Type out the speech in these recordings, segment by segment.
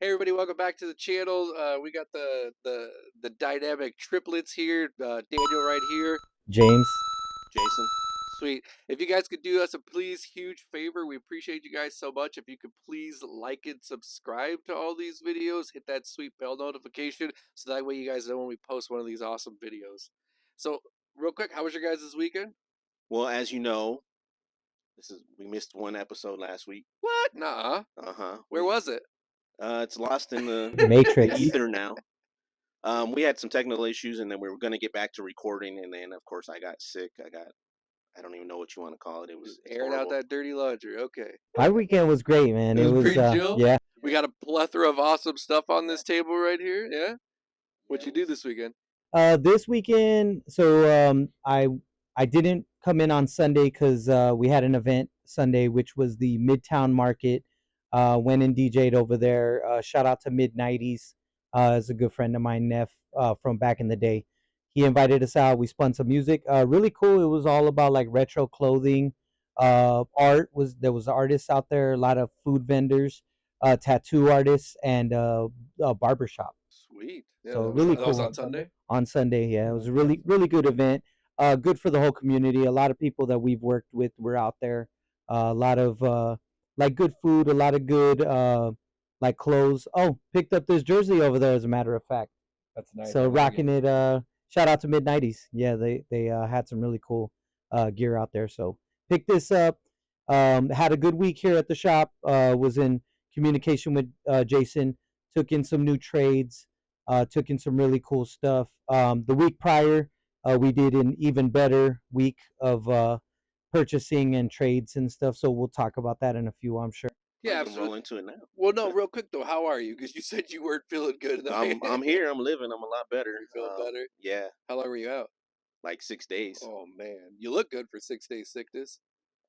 Hey everybody, welcome back to the channel. We got the dynamic triplets here. Daniel right here. James. Jason. Sweet. If you guys could do us a please huge favor, we appreciate you guys so much. If you could please like and subscribe to all these videos, hit that sweet bell notification so that way you guys know when we post one of these awesome videos. So real quick, how was your guys this weekend? Well, as you know, we missed one episode last week. What? Nah. Where was it? It's lost in the Matrix. ether now. We had some technical issues, and then we were going to get back to recording, and then of course I got sick. I don't even know what you want to call it. It's airing horrible. out that dirty laundry. Okay. My weekend was great, man. It was pretty chill. Yeah. We got a plethora of awesome stuff on this table right here. Yeah. What you do this weekend? This weekend, so I didn't come in on Sunday because we had an event Sunday, which was the Midtown Market. Went and DJ'd over there. Shout out to Mid-90s. Is a good friend of mine, Neff, from back in the day. He invited us out. We spun some music. Really cool. It was all about like retro clothing. Art there was artists out there. A lot of food vendors, tattoo artists, and a barbershop. Sweet. Yeah, So really that was cool. on Sunday? On Sunday, yeah. It was a really good event. Good for the whole community. A lot of people that we've worked with were out there. A lot of like good food, a lot of good like clothes. Oh, picked up this jersey over there as a matter of fact. That's nice. So rocking it. Shout out to Mid-90s. Yeah, they had some really cool gear out there. So picked this up. Had a good week here at the shop. Was in communication with Jason. Took in some new trades. Took in some really cool stuff. The week prior, we did an even better week of purchasing and trades and stuff. So we'll talk about that in a few, I'm sure. Yeah, I'm roll into it now. Well, no, real quick though, how are you? Because you said you weren't feeling good. I'm here. I'm living. I'm a lot better. You feeling better? Yeah. How long were you out? Like 6 days. Oh man, you look good for 6 days sickness.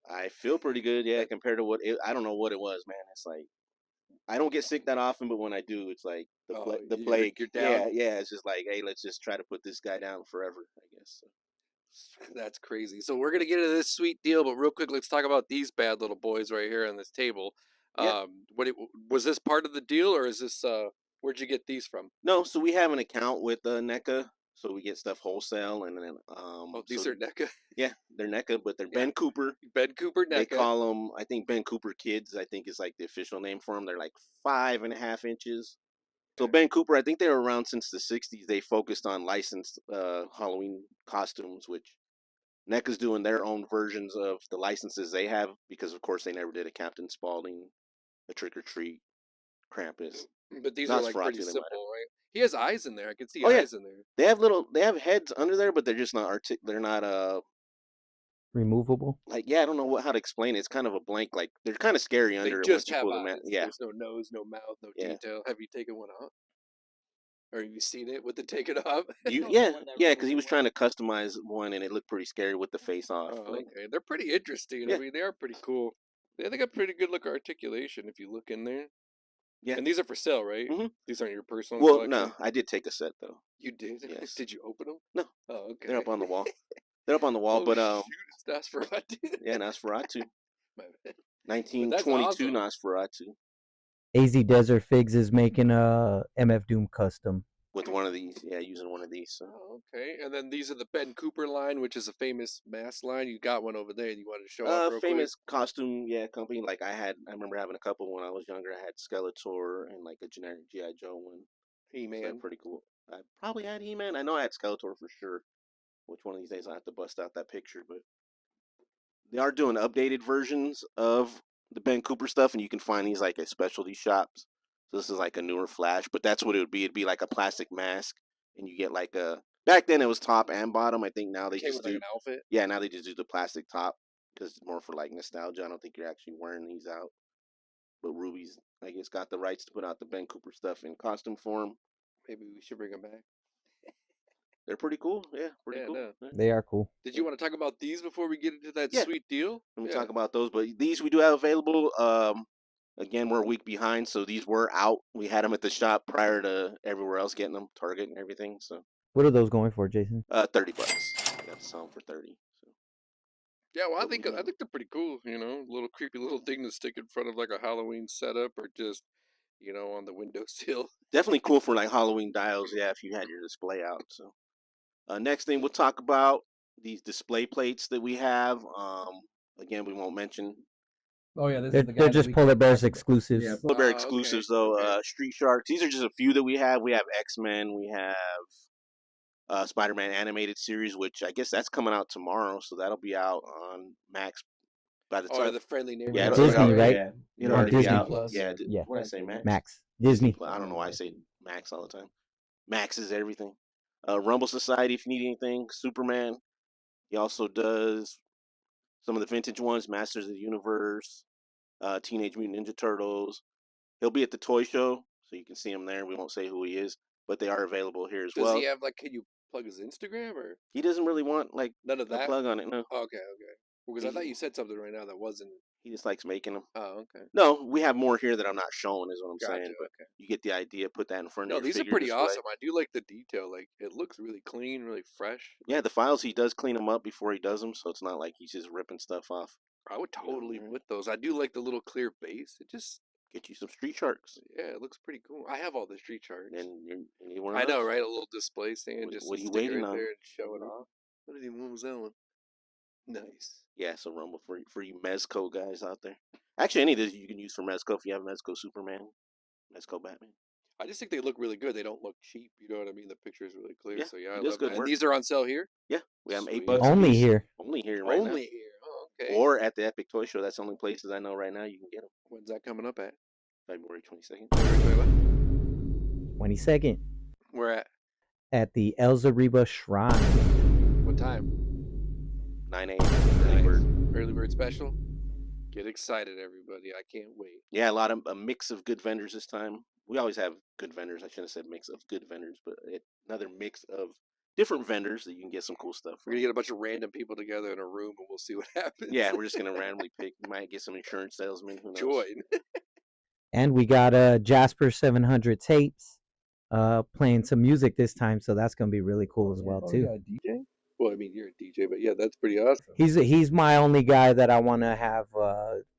I feel pretty good. Yeah, compared to I don't know what it was, man. It's like I don't get sick that often, but when I do, it's like the plague. You're down. Yeah. It's just like, hey, let's just try to put this guy down forever, I guess. So. That's crazy. So we're gonna get into this sweet deal, but real quick, let's talk about these bad little boys right here on this table. Yeah. Was this part of the deal, or is this where'd you get these from? No, so we have an account with NECA, so we get stuff wholesale, and then these are NECA. Yeah, they're NECA, but they're Ben Cooper. Ben Cooper NECA. They call them, I think, Ben Cooper Kids. I think is like the official name for them. They're like 5.5 inches. So Ben Cooper, I think they were around since the 60s. They focused on licensed Halloween costumes, which NECA's doing their own versions of the licenses they have because, of course, they never did a Captain Spaulding, a Trick or Treat, Krampus. But these are like pretty simple, right? He has eyes in there. I can see eyes in there. They have heads under there, but they're just not they're not removable. Like, yeah, I don't know how to explain it. It's kind of a blank. Like they're kind of scary under. They just have eyes. Yeah. There's no nose, no mouth, no detail. Have you taken one off? Or have you seen it with the take it off? Yeah, because he was trying to customize one, and it looked pretty scary with the face off. Oh, okay, they're pretty interesting. Yeah. I mean, they are pretty cool. Yeah, they got pretty good look articulation if you look in there. Yeah, and these are for sale, right? Mm-hmm. These aren't your personal. Well, collection? No, I did take a set though. You did? Yes. Did you open them? No. Oh, okay. They're up on the wall. They're up on the wall, but shoot, it's Nosferatu. Yeah, Nosferatu. 1922 awesome. Nosferatu. AZ Desert Figs is making a MF Doom custom. With one of these, yeah, using one of these. So. Oh, okay, and then these are the Ben Cooper line, which is a famous mask line. You got one over there, and you wanted to show off real famous quick? Costume, company. Like I remember having a couple when I was younger. I had Skeletor and like a generic GI Joe one. He-Man, so pretty cool. I probably had He-Man. I know I had Skeletor for sure. Which one of these days I'll have to bust out that picture, but they are doing updated versions of the Ben Cooper stuff, and you can find these like at specialty shops. So this is like a newer Flash, but that's what it would be. It'd be like a plastic mask, and you get like a. Back then it was top and bottom. I think now they just do like an outfit. Yeah, now they just do the plastic top because it's more for like nostalgia. I don't think you're actually wearing these out. But Ruby's, I guess, got the rights to put out the Ben Cooper stuff in costume form. Maybe we should bring them back. They're pretty cool. Yeah, pretty cool. No. They are cool. Did you want to talk about these before we get into that sweet deal? Let me talk about those. But these we do have available. Again, we're a week behind, so these were out. We had them at the shop prior to everywhere else getting them, Target and everything. So. What are those going for, Jason? $30. I got to sell them for 30. So. Yeah, well, I think they're pretty cool. You know, a little creepy little thing to stick in front of like a Halloween setup, or just you know, on the windowsill. Definitely cool for like Halloween dials. Yeah, if you had your display out. So next thing we'll talk about these display plates that we have. Again, we won't mention. Oh yeah, this They're, is the guy they're that just we Polar kept Bears talking about. exclusives. Yeah, Polar Bear Okay, exclusives though. okay. Street Sharks. These are just a few that we have. We have X-Men. We have Spider-Man animated series, which I guess that's coming out tomorrow, so that'll be out on Max by the Oh, time. the friendly Yeah, neighborhood. it'll be out. Disney, right? Yeah, it'll On already be Disney. out. Plus. Yeah, Yeah. what did I say, Max? Max. Disney. I don't know why I say Max all the time. Max is everything. Rumble Society, if you need anything. Superman. He also does some of the vintage ones, Masters of the Universe, Teenage Mutant Ninja Turtles. He'll be at the toy show, so you can see him there. We won't say who he is, but they are available here as Does well. he have like? Can you plug his Instagram or He doesn't really want like none of a that? plug on it. No, Okay. Because I thought you said something right now that wasn't. he just likes making them. Oh, okay. No, we have more here that I'm not showing, is what I'm Gotcha. saying. But Okay. you get the idea. Put that in front No, of your these are figure pretty display. awesome. I do like the detail. Like it looks really clean, really fresh. Yeah, the files he does clean them up before he does them, so it's not like he's just ripping stuff off. I would totally Yeah. put those. I do like the little clear base. It just Get you some Street Sharks, yeah, it looks pretty cool. I have all the street charts. and you need one of I know, those. right? A little display stand, just What are you stick it waiting right on? there and show it Mhm. off. What was that one? Nice. Yeah, so Rumble for you Mezco guys out there. Actually, any of these you can use for Mezco if you have Mezco Superman, Mezco Batman. I just think they look really good. They don't look cheap. You know what I mean? The picture is really clear. Yeah, So yeah, I it is love good that. And work. these are on sale here. Yeah, we have them Sweet. $8 a Only piece. here. Only here right Only here. Oh, now. okay. Or at the Epic Toy Show. That's the only places I know right now you can get them. When's that coming up at? February 22nd. Wait, what? 22nd We're at the El Zariba Shrine. what time? 9 a.m. Nice. Early bird special. Get excited, everybody! I can't wait. Yeah, a mix of good vendors this time. We always have good vendors. I shouldn't have said mix of good vendors, but another mix of different vendors that you can get some cool stuff We're from. gonna get a bunch of random people together in a room, and we'll see what happens. Yeah, we're just gonna randomly pick. You might get some insurance salesmen. Who knows? Join. And we got Jasper 700 tapes playing some music this time, so that's gonna be really cool as well too. DJ? Well, I mean, you're a DJ, but yeah, that's pretty awesome. He's my only guy that I want to have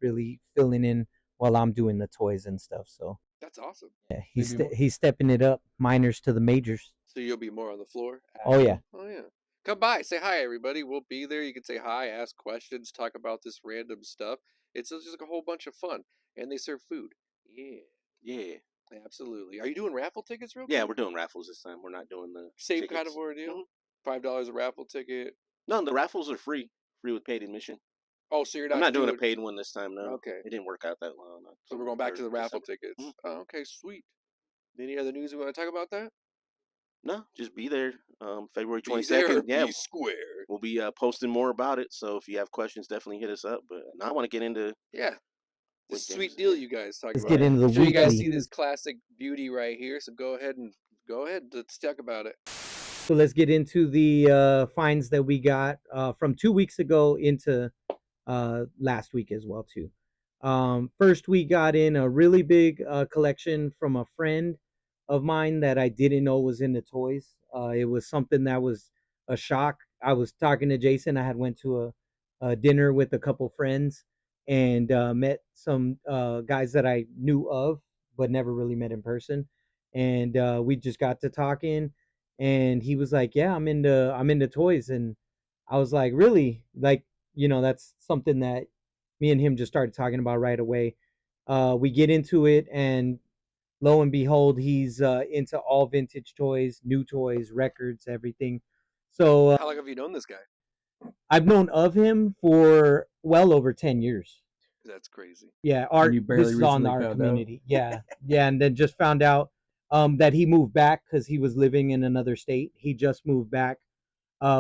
really filling in while I'm doing the toys and stuff. So That's awesome. yeah, he's stepping it up, minors to the majors. So you'll be more on the floor? Oh yeah. Oh yeah. Come by, say hi, everybody. We'll be there. You can say hi, ask questions, talk about this random stuff. It's just like a whole bunch of fun, and they serve food. Yeah. Absolutely. Are you doing raffle tickets real Yeah, quick? we're doing raffles this time. We're not doing the Same tickets. kind of ordeal? Mhm. $5 a raffle ticket. No, the raffles are free with paid admission. Oh, so you're I'm not not doing a paid one this time. No. Okay. It didn't work out that well. So we're going back to the raffle tickets. Mhm. Oh, okay, sweet. Any other news we want to talk about that? No, just be there. February Be there 22nd. or Yeah, be square. we'll be posting more about it. So if you have questions, definitely hit us up. But now I want to get into Yeah. What This sweet games? deal you guys talk Let's about. get into the I'm sure you guys weekly. see this classic beauty right here, so go ahead. Let's talk about it. So let's get into the finds that we got from 2 weeks ago into last week as well too. First, we got in a really big collection from a friend of mine that I didn't know was into toys. It was something that was a shock. I was talking to Jason. I had went to a dinner with a couple friends and met some guys that I knew of but never really met in person. And we just got to talking, and he was like, "Yeah, I'm into toys," and I was like, "Really?" Like, that's something that me and him just started talking about right away. We get into it, and lo and behold, he's into all vintage toys, new toys, records, everything. So How long have you known this guy? I've known of him for well over 10 years. That's crazy. Yeah, art. you barely This is on recently our found out? community. Yeah, yeah, and then just found out that he moved back because he was living in another state. He just moved back.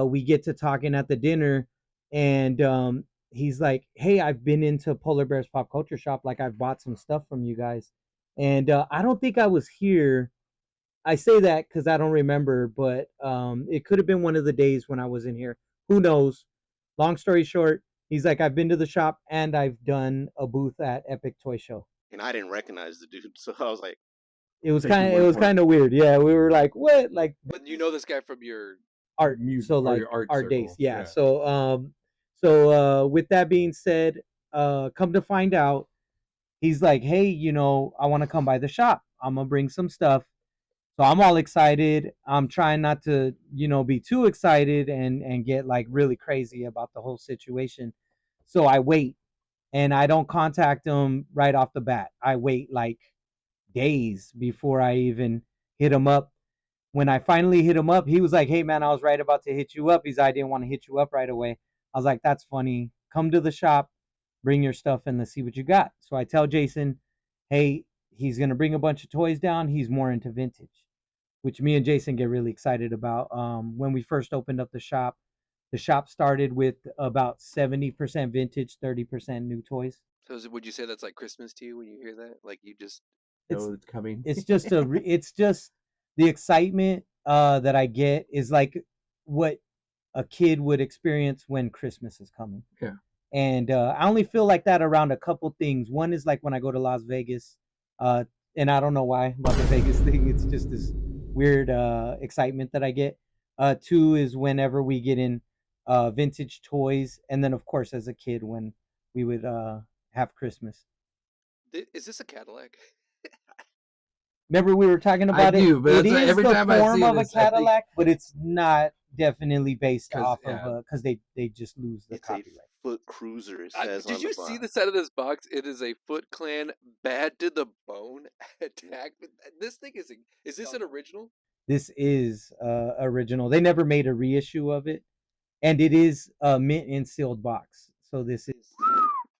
We get to talking at the dinner, and he's like, "Hey, I've been into Polar Bears Pop Culture Shop. Like, I've bought some stuff from you guys, and I don't think I was here." I say that because I don't remember, but it could have been one of the days when I was in here. Who knows? Long story short, he's like, "I've been to the shop and I've done a booth at Epic Toy Show." and I didn't recognize the dude, so I was like, It was Take your kind of word it was for it. kind of weird. Yeah, we were like, "What?" Like But you know this guy from your art Music, so or like your art art days. circle, Yeah. yeah. So with that being said, come to find out, he's like, hey, I want to come by the shop. I'm gonna bring some stuff. So I'm all excited. I'm trying not to, be too excited and get like really crazy about the whole situation. So I wait and I don't contact him right off the bat. I wait like days before I even hit him up. When I finally hit him up, he was like, hey man, I was right about to hit you up. I didn't want to hit you up right away. I was like, that's funny. Come to the shop, bring your stuff, and let's see what you got. So I tell Jason, hey, he's gonna bring a bunch of toys down. He's more into vintage, which me and Jason get really excited about. When we first opened up the shop started with about 70% vintage, 30% new toys. So would you say that's like Christmas to you when you hear that? Like you just It's It's coming. it's just it's just the excitement that I get is like what a kid would experience when Christmas is coming. Yeah. And I only feel like that around a couple things. One is like when I go to Las Vegas, and I don't know why about the Vegas thing. It's just this weird excitement that I get. Two is whenever we get in vintage toys, and then of course as a kid when we would have Christmas. is this a Cadillac? Remember we were talking about I it. do, but It that's is every the time I form see of it, a I think Cadillac, but it's not definitely based 'cause, off yeah. of because they just lose the It's a copyright. Foot Cruiser. It says Did on you the see the box. side of this box? It is a Foot Clan bad to the bone attack. This thing is this an original? This is original. They never made a reissue of it, and it is a mint and sealed box. So this is.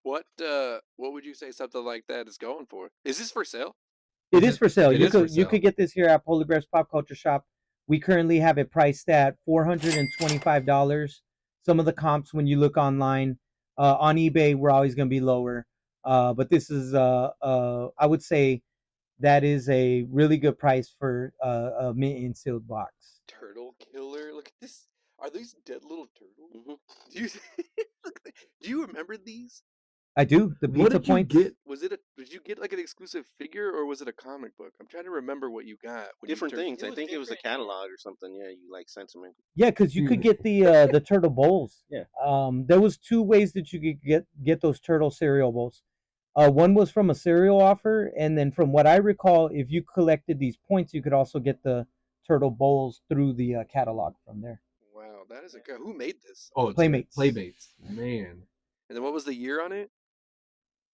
What would you say something like that is going for? Is this for sale? It is for sale. It You is for could you sale. could get this here at Polar Bear's Pop Culture Shop. We currently have it priced at $425. Some of the comps, when you look online, on eBay, we're always going to be lower. But this is, I would say, that is a really good price for a mint and sealed box. Turtle killer. Look at this. Are these dead little turtles? Mm-hmm. Do you do you remember these? I do. The What pizza did you points. get? Did you get like an exclusive figure or was it a comic book? I'm trying to remember what you got. Different things. I think it was a catalog or something. Yeah, you like sentiment. Yeah, because you could get the turtle bowls. Yeah. There was two ways that you could get those turtle cereal bowls. One was from a cereal offer, and then from what I recall, if you collected these points, you could also get the turtle bowls through the catalog from there. Wow, that is who made this? Oh, it's Playmates. Playmates. Man. And then what was the year on it?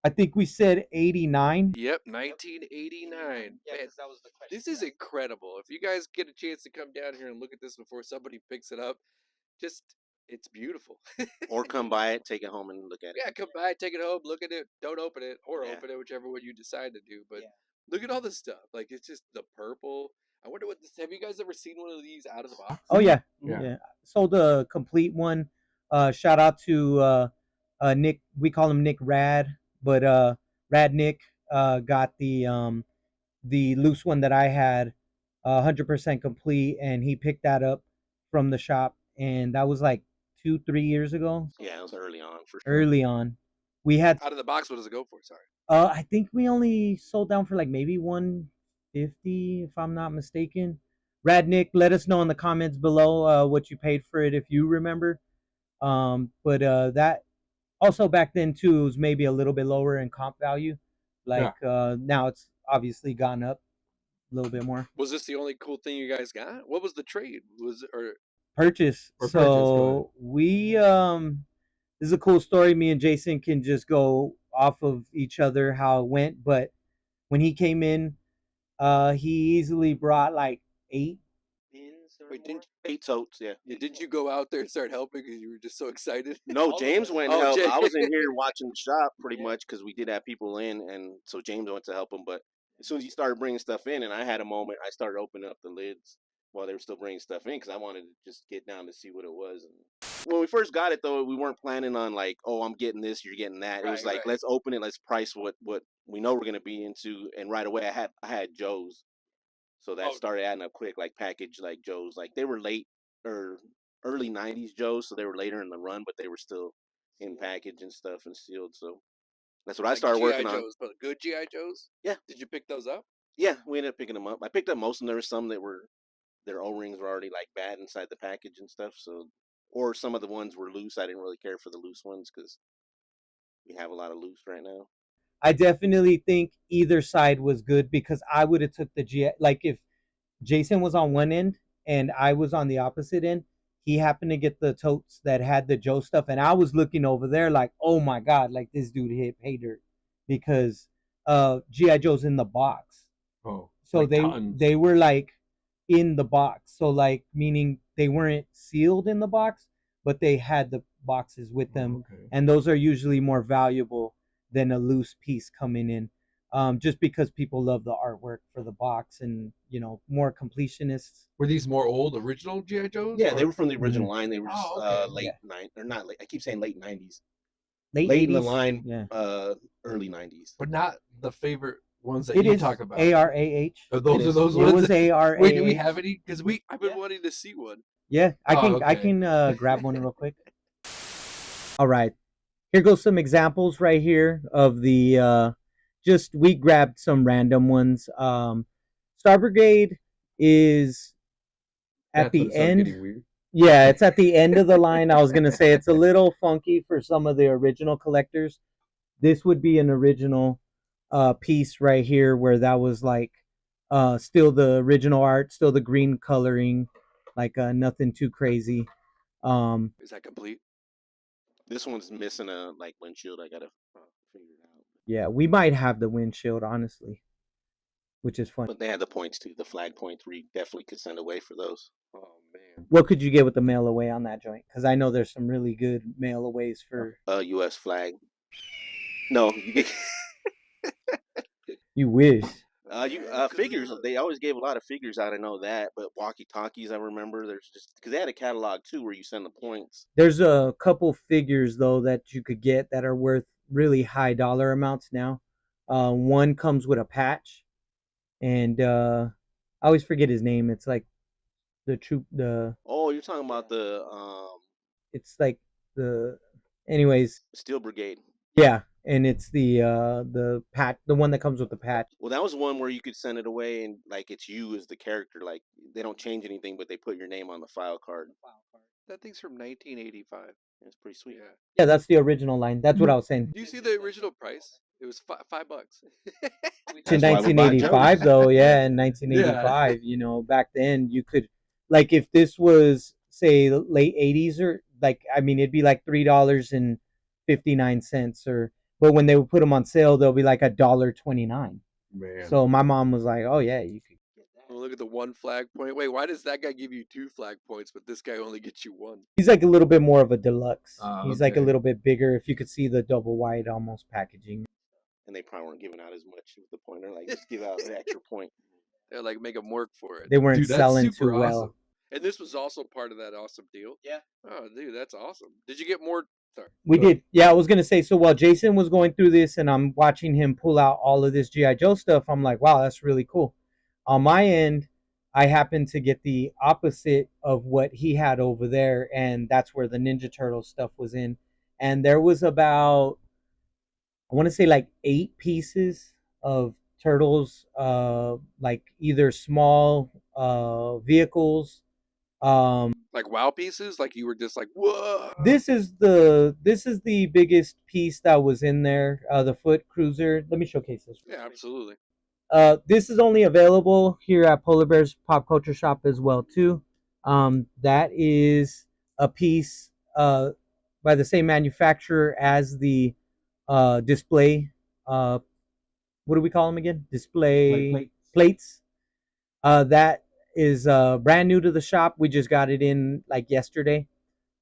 I think we said 89. Yep, 1989. Yeah, man, that was the question. This is incredible. If you guys get a chance to come down here and look at this before somebody picks it up, it's beautiful. Or come by it, take it home, and look at it. Yeah, come by, take it home, look at it, don't open it, or Yeah. open it, whichever one you decide to do. But look at all this stuff. Like it's just the purple. I wonder what this. Have you guys ever seen one of these out of the box? Oh yeah. Yeah. Sold a complete one. Shout out to Nick. We call him Nick Rad, but Rad Nick got the loose one that I had, 100% complete, and he picked that up from the shop, and that was like 2-3 years ago. Yeah, it was early on for sure. Early on, we had. Out of the box, what does it go for? Sorry. I think we only sold down for like maybe 150, if I'm not mistaken. Radnick, let us know in the comments below what you paid for it if you remember. But that also back then too, it was maybe a little bit lower in comp value. Like now it's obviously gone up a little bit more. Was this the only cool thing you guys got? What was the trade? Was it or Purchase? Or so we this is a cool story. Me and Jason can just go off of each other how it went. But when he came in, he easily brought like 8 bins. Wait, didn't 8 totes, yeah. did you go out there and start helping because you were just so excited? No, James went and Oh, helped. Jay- I was in here watching the shop pretty much because we did have people in, and so James went to help him. But as soon as he started bringing stuff in, and I had a moment, I started opening up the lids while they were still bringing stuff in because I wanted to just get down to see what it was. And when we first got it, though, we weren't planning on like, oh, I'm getting this, you're getting that. It was like, let's open it, let's price what we know we're gonna be into, and right away I had Joe's, so that started adding up quick. Like package like Joe's, like they were late or early '90s Joe's, so they were later in the run, but they were still in package and stuff and sealed. So that's what I started working on. Joes, but good GI Joes. Yeah. Did you pick those up? Yeah, we ended up picking them up. I picked up most of them. There were some that were their O-rings were already like bad inside the package and stuff. So, or some of the ones were loose. I didn't really care for the loose ones because we have a lot of loose right now. I definitely think either side was good because I would have took the GI. Like if Jason was on one end and I was on the opposite end, he happened to get the totes that had the Joe stuff, and I was looking over there like, oh my god, like this dude hit pay dirt because GI Joe's in the box. Oh, So like tons. they were like in the box. So like meaning they weren't sealed in the box, but they had the boxes with them, okay. and those are usually more valuable than a loose piece coming in. Just because people love the artwork for the box and more completionists. Were these more old original GI Joes? Yeah, or- they were from the original line. They were just Oh, okay. late Yeah. nine or not late. I keep saying late 90s. Late Late in the 80s. line, Yeah. early 90s. but not the favorite ones that It you is talk about. ARAH. Oh, those It are is. those It ones. was ARAH. Wait, do we have any? Because I've been wanting to see one. Yeah, I Oh, can I okay. can grab one real quick. All right. Here goes some examples right here of the just we grabbed some random ones. Star Brigade is at That's when the it started end. getting weird. Yeah, it's at the end of the line. I was going to say it's a little funky for some of the original collectors. This would be an original piece right here where that was like still the original art, still the green coloring, like nothing too crazy. Is that complete? This one's missing a windshield. I gotta figure it out. Yeah, we might have the windshield, honestly, which is fun. But they had the points too. The flag points. We definitely could send away for those. Oh man. What could you get with the mail away on that joint? Because I know there's some really good mail aways for. U.S. flag. No, you get. You wish. Figures. They always gave a lot of figures out. I know that, but walkie talkies. I remember there's just because they had a catalog too where you send the points. There's a couple figures though that you could get that are worth really high dollar amounts now. One comes with a patch, and I always forget his name. It's like the troop. Oh, you're talking about the It's like the. Anyways, Steel Brigade. yeah, and it's the patch, the one that comes with the patch. Well, that was one where you could send it away and like it's you as the character. Like they don't change anything, but they put your name on the file card. That thing's from 1985. It's pretty sweet. Yeah. Yeah, that's the original line. That's what I was saying. Do you see the original price? It was $5. In That's why we bought 1985 Joe's. though, yeah, in 1985, back then you could, like, if this was say late 80s or like, I mean, it'd be like $3.59 but when they would put them on sale, they'll be like $1.29. Man. So my mom was like, oh yeah, you could get that. Well, look at the one flag point. Wait, why does that guy give you 2 flag points, but this guy only gets you 1? He's like a little bit more of a deluxe. He's like a Okay. little bit bigger. If you could see the double wide almost packaging. And they probably weren't giving out as much with the pointer. Like just give out the extra point. They're like, make them work for it. They weren't Dude, that's selling super too well. awesome. And this was also part of that awesome deal. Yeah. Oh, dude, that's awesome. Did you get more? Sorry. We did. Yeah, I was going to say, so while Jason was going through this and I'm watching him pull out all of this G.I. Joe stuff, I'm like, wow, that's really cool. On my end, I happened to get the opposite of what he had over there, and that's where the Ninja Turtle stuff was in. And there was about, I want to say like 8 pieces of turtles, like either small vehicles, Like wow pieces? Like you were just like, whoa. This is the biggest piece that was in there. The foot cruiser. Let me showcase this. Yeah, absolutely. This is only available here at Polar Bear's Pop Culture Shop as well too. That is a piece by the same manufacturer as the display. What do we call them again? Display plates. That is brand new to the shop. We just got it in like yesterday.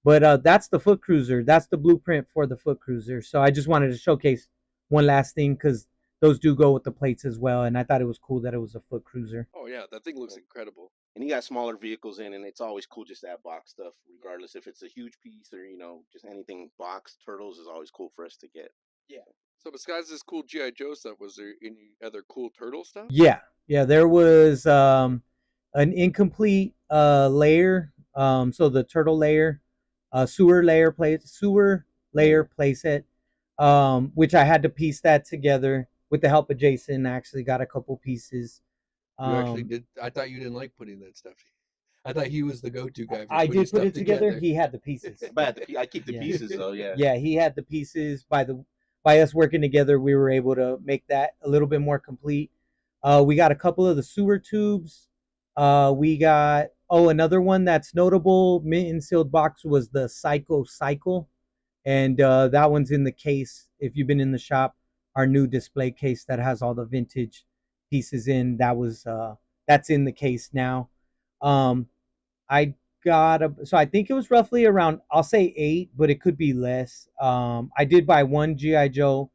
But that's the foot cruiser. That's the blueprint for the foot cruiser. So I just wanted to showcase one last thing because those do go with the plates as well. And I thought it was cool that it was a foot cruiser. Oh yeah, that thing looks incredible. And you got smaller vehicles in, and it's always cool just to have box stuff, regardless if it's a huge piece or just anything box. Turtles is always cool for us to get. So besides this cool G.I. Joe stuff, was there any other cool turtle stuff? Yeah. There was an incomplete layer. So the turtle layer, sewer layer playset, which I had to piece that together with the help of Jason. I actually got a couple pieces. You actually did. I thought you didn't like putting that stuff. I thought he was the go-to guy. For I putting did put stuff it together. He had the pieces. But I keep the Yeah. pieces though. Yeah. Yeah, he had the pieces by us working together, we were able to make that a little bit more complete. We got a couple of the sewer tubes. We got another one that's notable mint and sealed box was the Psycho Cycle, and that one's in the case. If you've been in the shop, our new display case that has all the vintage pieces in that's in the case now. I so I think it was roughly around, I'll say 8, but it could be less. I did buy one GI Joe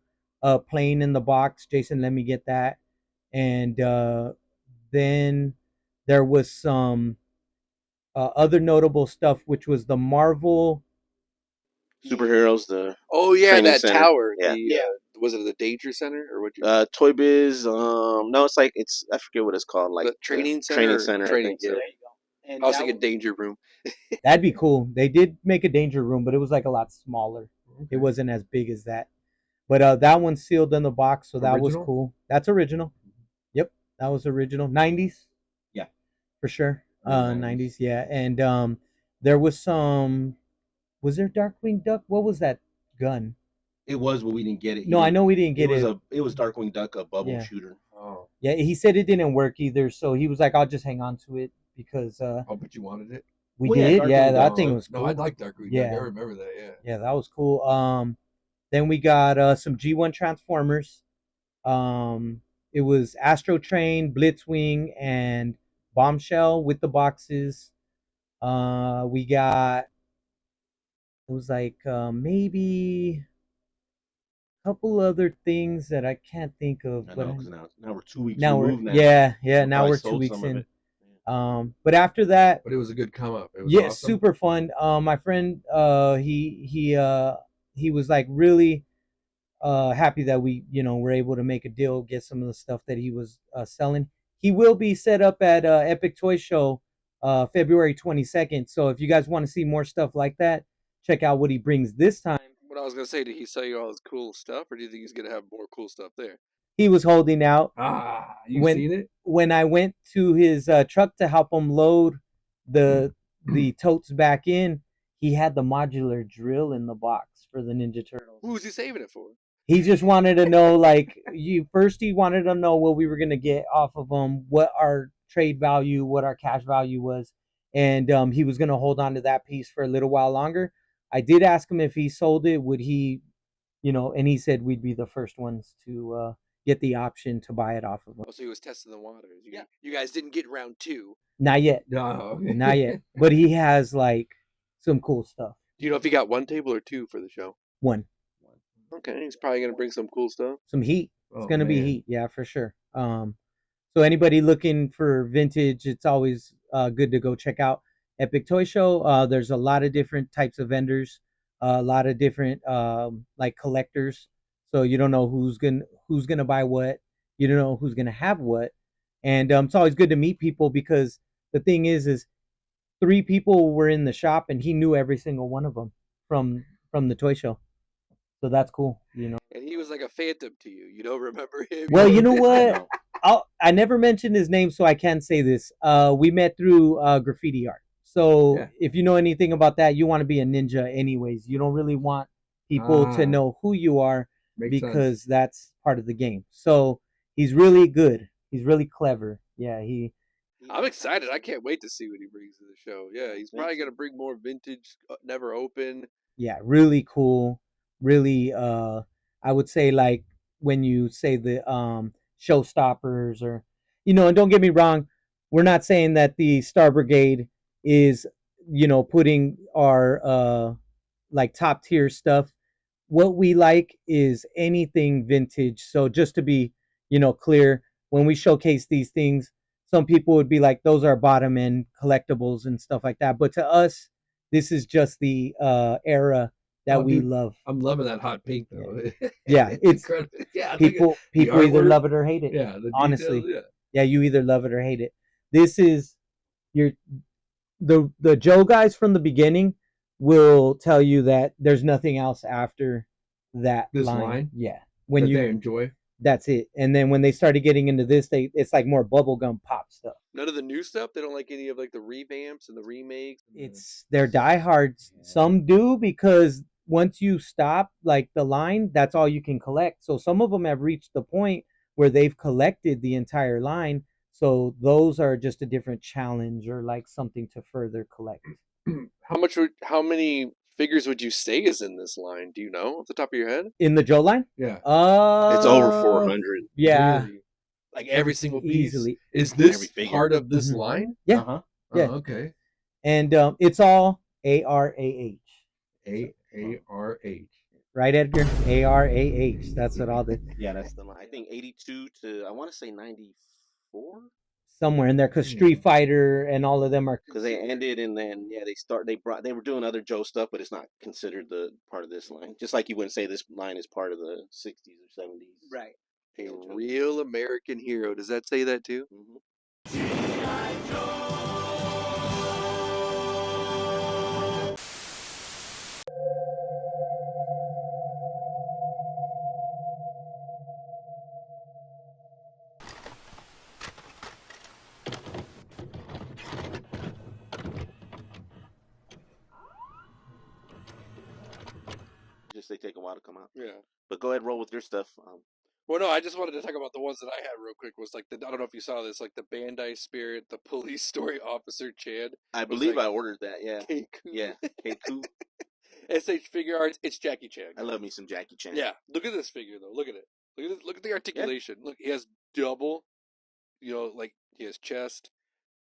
plane in the box. Jason let me get that, and then there was some other notable stuff, which was the Marvel Superheroes, the Oh yeah, training that center. tower. Yeah. Was it the Danger Center or what? Toy Biz. No, it's I forget what it's called. Like The training center. Training or center. Training I think, center. yeah. I was thinking Danger Room. That'd be cool. They did make a danger room, but it was like a lot smaller. It wasn't as big as that. But that one's sealed in the box, so that was cool. That's original. Yep, that was original. 90s. Yeah. For sure. 90s, yeah. And there was some. Was there Darkwing Duck? What was that gun? It was, but we didn't get it. No, I know we didn't get it. It was Darkwing Duck, a bubble Yeah. shooter. Oh, Yeah, he said it didn't work either, so he was like, "I'll just hang on to it because but you wanted it? we Well, yeah, did." Darkwing Yeah, that Duck. thing was cool. No, I like Darkwing Duck. Yeah. I remember that. Yeah. Yeah, that was cool. Then we got some G1 Transformers. It was Astro Train, Blitzwing, and Bombshell with the boxes. We got it was like maybe a couple other things that I can't think of. I But know, because now we're 2 weeks now removed. yeah, now probably we're 2 sold weeks some of in. it. But after that, But it was a good come up. It was yeah, awesome. super fun. My friend, he was like really happy that we were able to make a deal, get some of the stuff that he was selling. He will be set up at Epic Toy Show February 22nd. So if you guys want to see more stuff like that, check out what he brings this time. What I was gonna say, did he sell you all his cool stuff, or do you think he's gonna have more cool stuff there? He was holding out. You seen it? When I went to his truck to help him load the totes back in, he had the modular drill in the box for the Ninja Turtles. Who's he saving it for? He just wanted to know, like, he wanted to know what we were gonna get off of them, what our trade value, what our cash value was, and he was gonna hold on to that piece for a little while longer. I did ask him if he sold it, would he, and he said we'd be the first ones to get the option to buy it off of him. Oh, so he was testing the waters. You guys didn't get round 2. Not yet. No. Not yet. But he has like some cool stuff. Do you know if he got 1 table or 2 for the show? 1. Okay, he's probably gonna bring some cool stuff. Some heat. It's gonna be man. heat, yeah, for sure. So anybody looking for vintage, it's always good to go check out Epic Toy Show. There's a lot of different types of vendors, a lot of different like collectors. So you don't know who's gonna buy what. You don't know who's gonna have what, and it's always good to meet people because the thing is 3 people were in the shop and he knew every single one of them from the toy show. So that's cool, And he was like a phantom to you. You don't remember him? Well, you know what? I never mentioned his name, so I can say this. We met through graffiti art. So Yeah. if you know anything about that, you want to be a ninja anyways. You don't really want people to know who you are because that's part of the game. So he's really good. He's really clever. Yeah, I'm excited. I can't wait to see what he brings to the show. Yeah, he's probably gonna bring more vintage, never open. Yeah, really cool. Really, I would say like when you say the showstoppers or, and don't get me wrong, we're not saying that the Star Brigade is, putting our like top tier stuff. What we like is anything vintage. So just to be, clear, when we showcase these things, some people would be like, those are bottom end collectibles and stuff like that. But to us, this is just the era that we love. I'm loving that hot pink though. Yeah, it's incredible. Yeah, people either artwork. love it or hate it. Yeah, the honestly. details, Yeah, you either love it or hate it. This is the Joe guys from the beginning will tell you that there's nothing else after that This line. line? Yeah. When they enjoy. That's it. And then when they started getting into this, it's like more bubblegum pop stuff. None of the new stuff. They don't like any of like the revamps and the remakes. They're diehards. Some do because once you stop like the line, that's all you can collect. So some of them have reached the point where they've collected the entire line. So those are just a different challenge or like something to further collect. How many figures would you say is in this line? Do you know off the top of your head? In the Joe line? Yeah. It's over 400. Yeah. Really? Like every single piece. Easily. Is Every this figure. part of this Mhm. line? Yeah. Uh-huh. Yeah. Oh, okay. And it's all ARAH. ARH. Right, Edgar? ARAH. That's what all the Yeah, that's the line. I think 82 to I want to say 94 somewhere in there because Street Fighter and all of them are because they ended and then they were doing other Joe stuff, but it's not considered the part of this line. Just like you wouldn't say this line is part of the 60s or 70s. right. A real American hero. Does that say that too? Mm-hmm. Just they take a while to come out. Yeah. But go ahead, roll with your stuff. Well, no, I just wanted to talk about the ones that I had real quick. Was like I don't know if you saw this, like the Bandai Spirit, the Police Story Officer Chad. I believe like I ordered that. Yeah, Keiku. yeah. Keiku. SH Figure Arts. It's Jackie Chan. I love me some Jackie Chan. Yeah, look at this figure though. Look at it. Look at the articulation. Look, he has double. Like he has chest,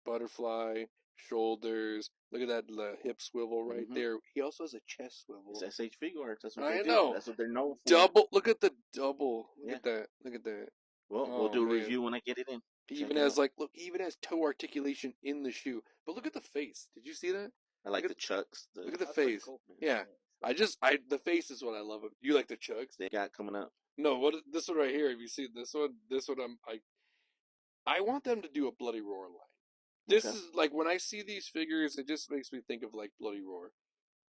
butterfly, shoulders. Look at that hip swivel right there. He also has a chest swivel. It's SH Figure Arts. That's what I they do. know. That's what they're known for. Double. Look at the double. Look Yeah. at that. Look at that. Well, Oh, we'll do a man. review when I get it in. He Check even it has out. he even has toe articulation in the shoe. But look at the face. Did you see that? I like look the chucks. Look at the face. Yeah. The face is what I love. You like the chugs? They got coming up. No, this one right here. Have you seen this one? This one I want them to do a Bloody Roar line. This Okay. is like when I see these figures, it just makes me think of like Bloody Roar.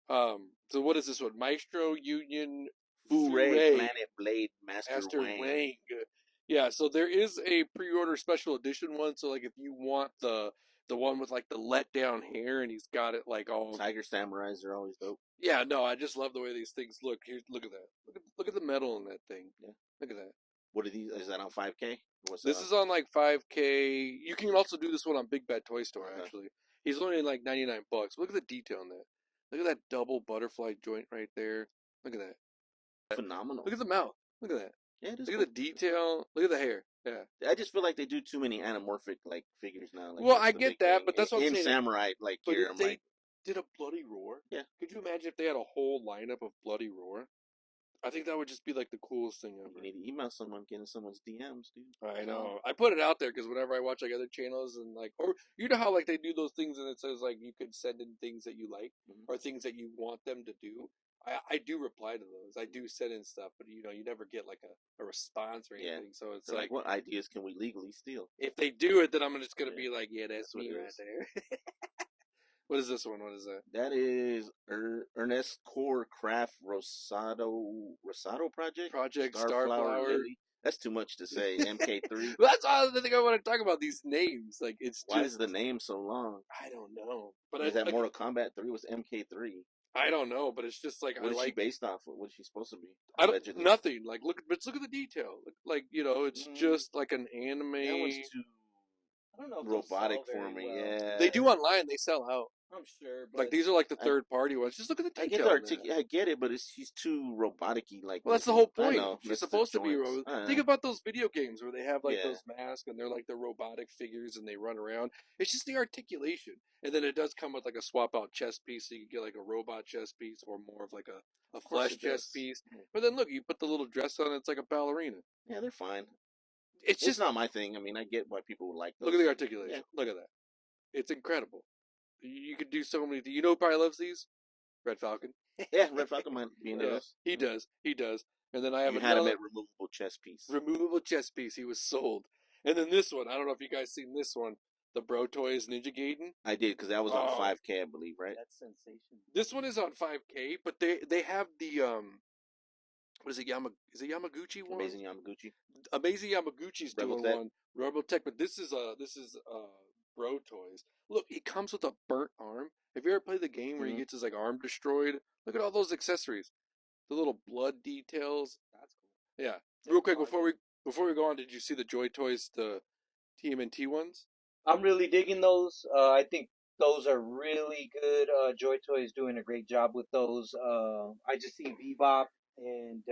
So what is this one? Maestro Union Foray Planet Blade Master Wang. Wang. Yeah, so there is a pre-order special edition one. So like if you want the one with like the let down hair and he's got it like all Tiger Samurais are always dope. Yeah, no, I just love the way these things look. Look at that. Look at the metal in that thing. Yeah. Look at that. What are these? Is that on 5K? This is on like 5K. You can also do this one on Big Bad Toy Store. Okay. Actually, he's only like $99. Look at the detail on that. Look at that double butterfly joint right there. Look at that. Phenomenal. Look at the mouth. Look at that. Yeah, it is. Look at the detail. Look at the hair. Yeah. I just feel like they do too many anamorphic like figures now. Like, Well, that's I the get big that, thing. but that's what I'm in saying. Samurai, like But here, if I'm they like, did a Bloody Roar, yeah. Could you imagine if they had a whole lineup of Bloody Roar? I think that would just be like the coolest thing ever. you need to email someone, get in someone's DMs, dude. I know. I put it out there because whenever I watch like other channels and like, or you know how like they do those things and it says like you could send in things that you like or things that you want them to do. I do reply to those. I do send in stuff, but you never get like a response or anything. Yeah. So it's They're like, what ideas can we legally steal? if they do it, then I'm just gonna be like, yeah, that's what me it right is. there. What is this one? What is that? That is Ernest Core Craft Rosado Project. Starflower. Lily. That's too much to say. MK3. Well, that's all the thing I want to talk about. These names, like it's Why just is the name so long? I don't know, but Is that Mortal Kombat 3 was MK3? I don't know, but it's just like What I is she like. based off of? What is she supposed to be? I don't Allegedly. nothing. Like look at the detail. Like it's just like an anime. That one's too I don't know if robotic for me. Yeah, They do online. They sell out. I'm sure. But Like these are like the third party ones. Just look at the I detail. get the I get it, but she's too robotic-y. Like, Well, that's the whole I point. know, She's that's the supposed to be. joints. Think about those video games where they have like Yeah. those masks and they're like the robotic figures and they run around. It's just the articulation, and then it does come with like a swap out chest piece, so you can get like a robot chest piece or more of like a flesh chest piece. But then look, you put the little dress on, it's like a ballerina. Yeah, they're fine. It's It's just not my thing. I mean, I get why people would like those. look at the articulation. Yeah. Look at that. It's incredible. You could do so many. You know who probably loves these? Red Falcon. Yeah, Red Falcon might be into this. He does. He does. And then I have You had him another at removable chest piece. removable chest piece. He was sold. And then this one. I don't know if you guys seen this one. The Bro Toys Ninja Gaiden. I did because that was on Oh. 5K, I believe, right? that's sensational. This one is on 5K, but they have the what is it? Is it Yamaguchi one? Amazing Yamaguchi. Amazing Yamaguchi's doing Rebel Tech. one. Rebel Tech, but this is Bro Toys. Look, he comes with a burnt arm. Have you ever played the game where he gets his like arm destroyed? Look at all those accessories. The little blood details. That's cool. Yeah. Take Real quick one. before we go on, did you see the Joy Toys, the TMNT ones? I'm really digging those. I think those are really good. Joy Toy is doing a great job with those. I just seen Bebop, and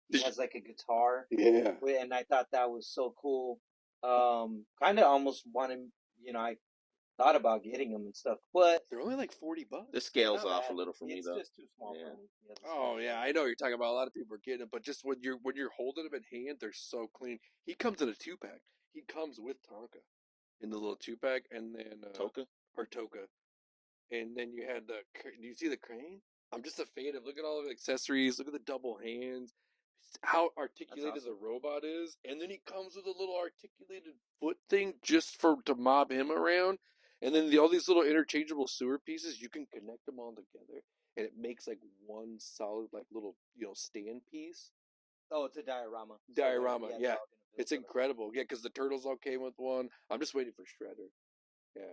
he has like a guitar, Yeah. and I thought that was so cool. Kind of almost wanted, I thought about getting them and stuff, but They're only like $40. The scale's not off bad. a little for me It's though. just too small Yeah. for me. Yeah, the Oh scale's yeah, off. I know what you're talking about. A lot of people are getting it, but just when you're holding them in hand, they're so clean. He comes in a 2-pack. He comes with Tonka in the little 2-pack, and then Toka? or Toka, and then you had do you see the crane? I'm just a fan of. Look at all the accessories. Look at the double hands. How articulated That's awesome. the robot is, and then he comes with a little articulated foot thing just to mob him around, and then all these little interchangeable sewer pieces. You can connect them all together, and it makes like one solid like little stand piece. Oh, it's a diorama. Diorama, they're yeah. all gonna build It's it up. incredible. Yeah, because the turtles all came with one. I'm just waiting for Shredder. Yeah,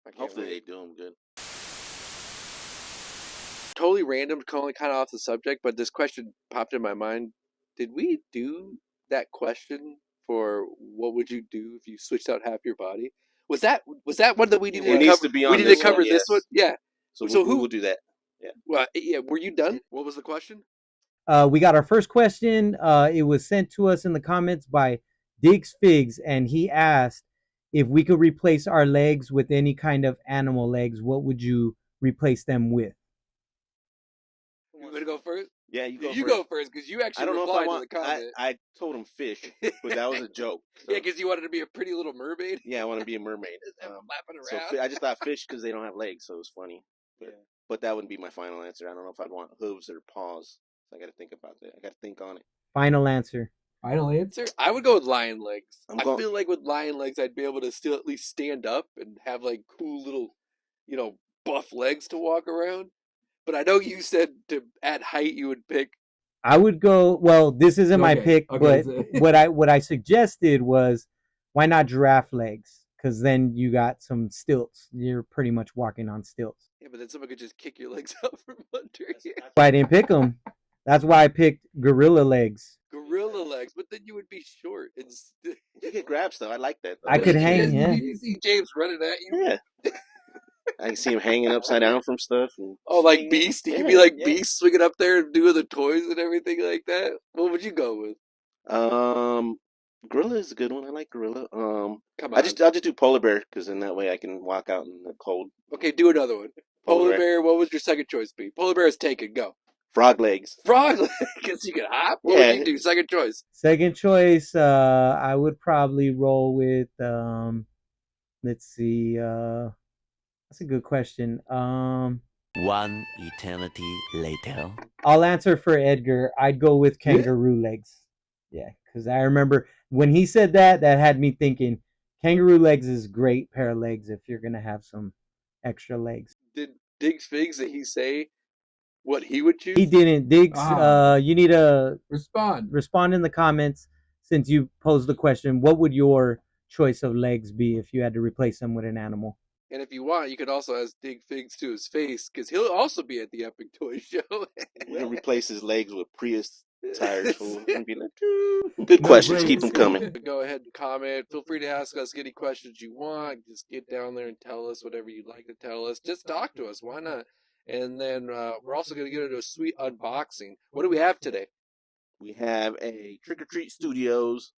I can't Hopefully wait. they do them good. Totally random, kind of off the subject, but this question popped in my mind. Did we do that question for what would you do if you switched out half your body? Was that one that we needed to needs cover? to be We on needed this to cover one, this one. yes. Yeah. So, So we who- will do that. Yeah. Well, yeah. Were you done? What was the question? We got our first question. It was sent to us in the comments by Diggs Figs, and he asked if we could replace our legs with any kind of animal legs. What would you replace them with? You want to go first? Yeah, you go You first. go first because you actually I don't know if replied I want. to the comment. I told him fish, but that was a joke. So. Yeah, because you wanted to be a pretty little mermaid. Yeah, I want to be a mermaid. Flapping So around. I just thought fish because they don't have legs, so it was funny. Yeah. But that wouldn't be my final answer. I don't know if I'd want hooves or paws. So I got to think about that. I got to think on it. Final answer. Final answer? I would go with lion legs. I'm I going- feel like with lion legs, I'd be able to still at least stand up and have like cool little, buff legs to walk around. But I know you said to add height, you would pick. I would go. Well, this isn't my pick, but so- what I suggested was, why not giraffe legs? Because then you got some stilts. You're pretty much walking on stilts. Yeah, but then someone could just kick your legs out from under you. That's why I didn't pick them. That's why I picked gorilla legs. Gorilla legs, but then you would be short. You get grabs though. I like that. I could hang, yeah. You see James running at you. Yeah. I can see him hanging upside down from stuff. And Oh, like Swinging. Beast. He could Yeah, be like yeah. Beast swinging up there and doing the toys and everything like that. What would you go with? gorilla is a good one. I like gorilla. Come on. I'll just do polar bear because in that way I can walk out in the cold. Okay, do another one. Polar Polar bear, what would your second choice be? Polar bear is taken. Go. Frog legs. Frog leg, because you can hop. What Yeah. would you do? Second choice. Second choice, I would probably roll with. Let's see. That's a good question. One eternity later. I'll answer for Edgar. I'd go with kangaroo legs. Yeah, because I remember when he said that, that had me thinking kangaroo legs is a great pair of legs if you're gonna have some extra legs. Did Diggs Figs, did he say what he would choose? He didn't. Diggs, you need to Respond. in the comments since you posed the question. What would your choice of legs be if you had to replace them with an animal? And if you want, you could also ask Dig Figs to his face, because he'll also be at the Epic Toy Show. We'll replace his legs with Prius tires. Fool. And be like, good questions. Keep them coming. Go ahead and comment. Feel free to ask us any questions you want. Just get down there and tell us whatever you'd like to tell us. Just talk to us. Why not? And then we're also going to get into a sweet unboxing. What do we have today? We have a Trick or Treat Studios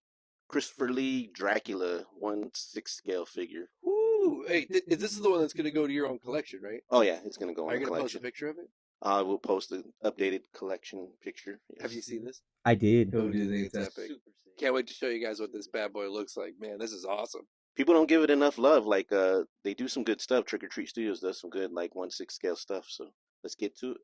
Christopher Lee Dracula 1/6 scale figure. Ooh, hey, this is the one that's going to go to your own collection, right? Oh yeah, it's gonna go Are on you the going to post a collection. picture of it? I will post an updated collection picture. Yes. Have you seen this? I did. Oh, do you think It's that's epic. Can't wait to show you guys what this bad boy looks like. Man, this is awesome. People don't give it enough love. Like they do some good stuff. Trick or Treat Studios does some good 1/6 scale stuff. So let's get to it.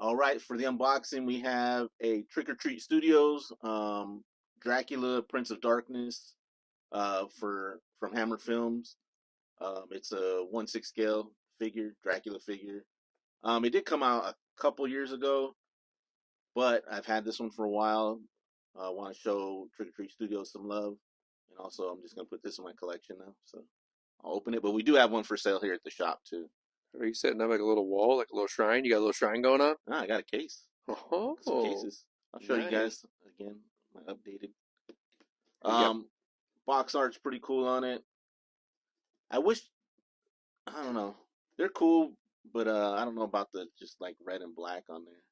All right, for the unboxing, we have a Trick or Treat Studios Dracula Prince of Darkness from Hammer Films. It's a 1/6 scale figure, Dracula figure. It did come out a couple years ago, but I've had this one for a while. Want to show Trick or Treat Studios some love, and also I'm just gonna put this in my collection now. So I'll open it, but we do have one for sale here at the shop too. Are you setting up like a little wall, like a little shrine? You got a little shrine going on? I got a case. Oh, Some cases. I'll show you guys again. My updated. Box art's pretty cool on it. I don't know. They're cool, but I don't know about the just like red and black on there.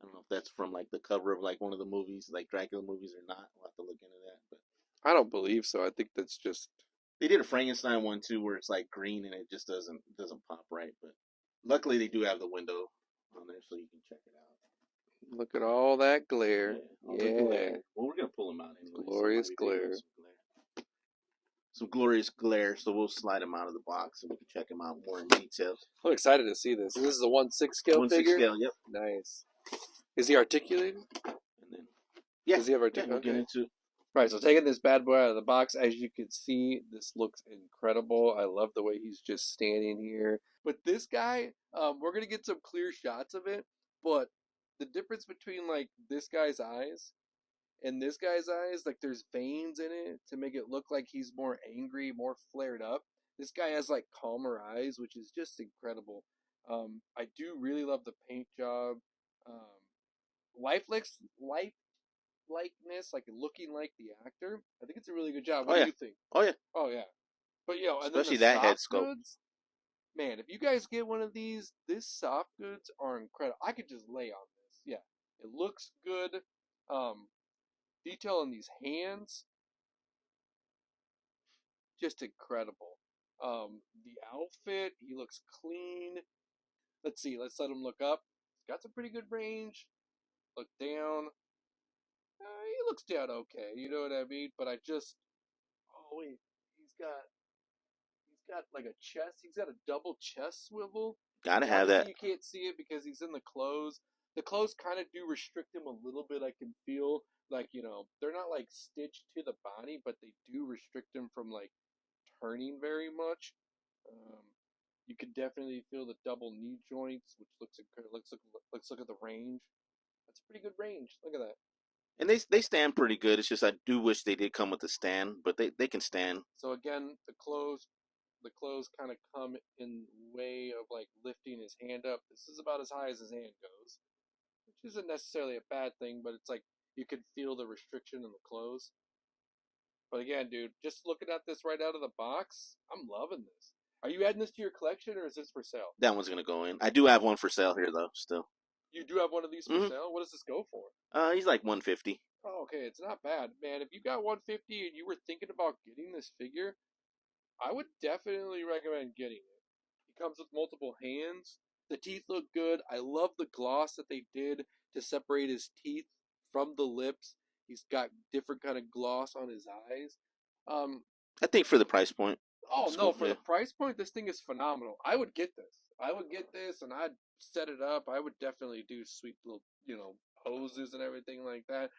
I don't know if that's from like the cover of like one of the movies, like Dracula movies or not. We'll have to look into that. But I don't believe so. I think that's just. they did a Frankenstein one too, where it's like green and it just doesn't pop right. But luckily they do have the window on there, so you can check it out. Look at all that glare. All the glare. Well, we're gonna pull them out anyway. Glorious glare. Some glorious glare. So we'll slide them out of the box and we can check them out more in detail. I'm excited to see this. This is a 1/6 scale 1/6 figure. scale. Yep. Nice. Is he articulated? And then yeah, Does he have we'll articulated? get into. Right, so taking this bad boy out of the box, as you can see, this looks incredible. I love the way he's just standing here. But this guy, we're going to get some clear shots of it, but the difference between, like, this guy's eyes and this guy's eyes, like, there's veins in it to make it look like he's more angry, more flared up. This guy has, like, calmer eyes, which is just incredible. I do really love the paint job. Likeness, like looking like the actor. I think it's a really good job. What do you think? Oh yeah. Oh yeah. But Especially and then that the head soft sculpt. goods, man, if you guys get one of these soft goods are incredible. I could just lay on this. Yeah. It looks good. Detail on these hands. Just incredible. The outfit, he looks clean. Let's see, let's let him look up. He's got some pretty good range. Look down. He looks down okay, you know what I mean? But oh wait, he's got like a chest. He's got a double chest swivel. Gotta have that. You can't see it because he's in the clothes. The clothes kind of do restrict him a little bit. I can feel like they're not like stitched to the body, but they do restrict him from like turning very much. You can definitely feel the double knee joints, which looks incredible. Let's look at the range. That's a pretty good range. Look at that. And they stand pretty good. It's just I do wish they did come with a stand, but they can stand. So again, the clothes kind of come in way of like lifting his hand up. This is about as high as his hand goes, which isn't necessarily a bad thing, but it's like you can feel the restriction in the clothes. But again, dude, just looking at this right out of the box, I'm loving this. Are you adding this to your collection or is this for sale? That one's gonna go in. I do have one for sale here though, still. You do have one of these for sale? What does this go for? He's like $150. Oh, okay, it's not bad. Man, if you got $150 and you were thinking about getting this figure, I would definitely recommend getting it. It comes with multiple hands. The teeth look good. I love the gloss that they did to separate his teeth from the lips. He's got different kind of gloss on his eyes. I think for the price point. Oh, no, for the price point, this thing is phenomenal. I would get this. I would get this, and I'd set it up. I would definitely do sweet little, poses and everything like that.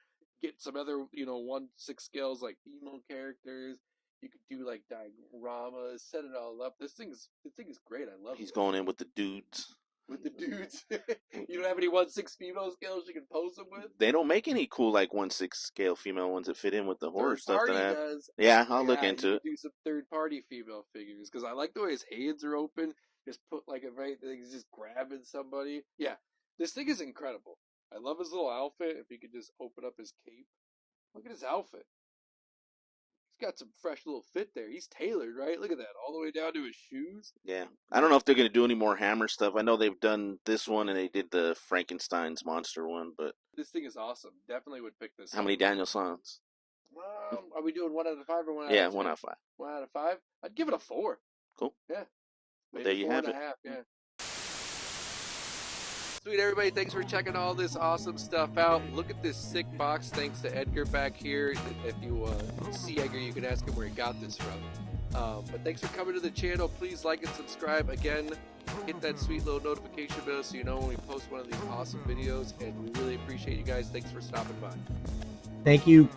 Get some other, 1/6 scales like female characters. You could do like dioramas, set it all up. This thing is great. I love it. He's going in with the dudes. With the dudes. You don't have any 1/6 female scales you can pose them with? They don't make any cool like 1/6 scale female ones that fit in with the horror stuff that I have. Does. Yeah, I'll look into it. Do some third-party female figures because I like the way his hands are open. Just put like it right, he's just grabbing somebody. Yeah, this thing is incredible. I love his little outfit. If he could just open up his cape, look at his outfit. He's got some fresh little fit there. He's tailored, right? Look at that, all the way down to his shoes. Yeah, I don't know if they're gonna do any more Hammer stuff. I know they've done this one and they did the Frankenstein's monster one, but this thing is awesome. Definitely would pick this. How many Daniel songs? Are we doing 1 out of 5 or 1 out of 10? Yeah, 1 out of 5. 1 out of 5. I'd give it a 4. Cool. Yeah. Well, there you have it. Yeah. Sweet, everybody. Thanks for checking all this awesome stuff out. Look at this sick box. Thanks to Edgar back here. If you see Edgar, you can ask him where he got this from. But thanks for coming to the channel. Please like and subscribe. Again, hit that sweet little notification bell so you know when we post one of these awesome videos. And we really appreciate you guys. Thanks for stopping by. Thank you.